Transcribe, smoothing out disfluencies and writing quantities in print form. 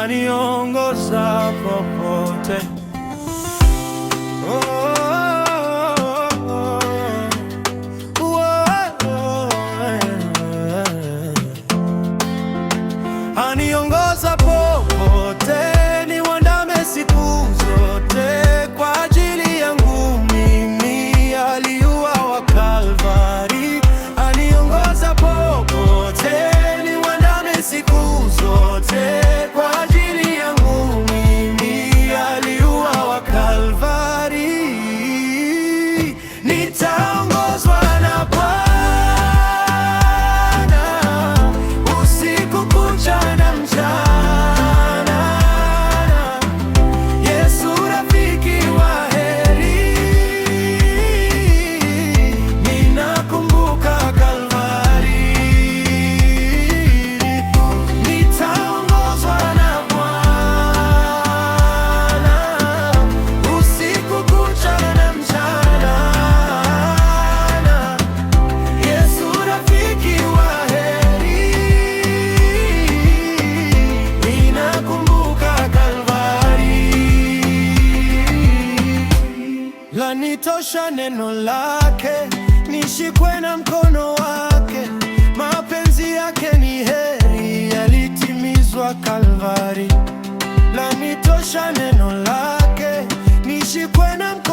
laniongoza popote. Aniongoza popote, niwandame siku zote. Kwa ajili yangu mimi aliuawa Kalvari. Aniongoza popote, niwandame siku zote. Kwa ajili yangu mimi aliuawa Kalvari. Nitaongozwa na Bwana usiku kucha na mchana. Yesu rafiki wa heri, ninakumbuka Kalvari. Nitaongozwa na Bwana usiku kucha na mchana. Yesu rafiki wa heri, ninakumbuka Kalvari. Lanitosha neno lake, nishikwe na mkono wake. Mapenzi yake ni heri, yalitimizwa Kalvari. Lanitosha neno lake, nishikwe na mkono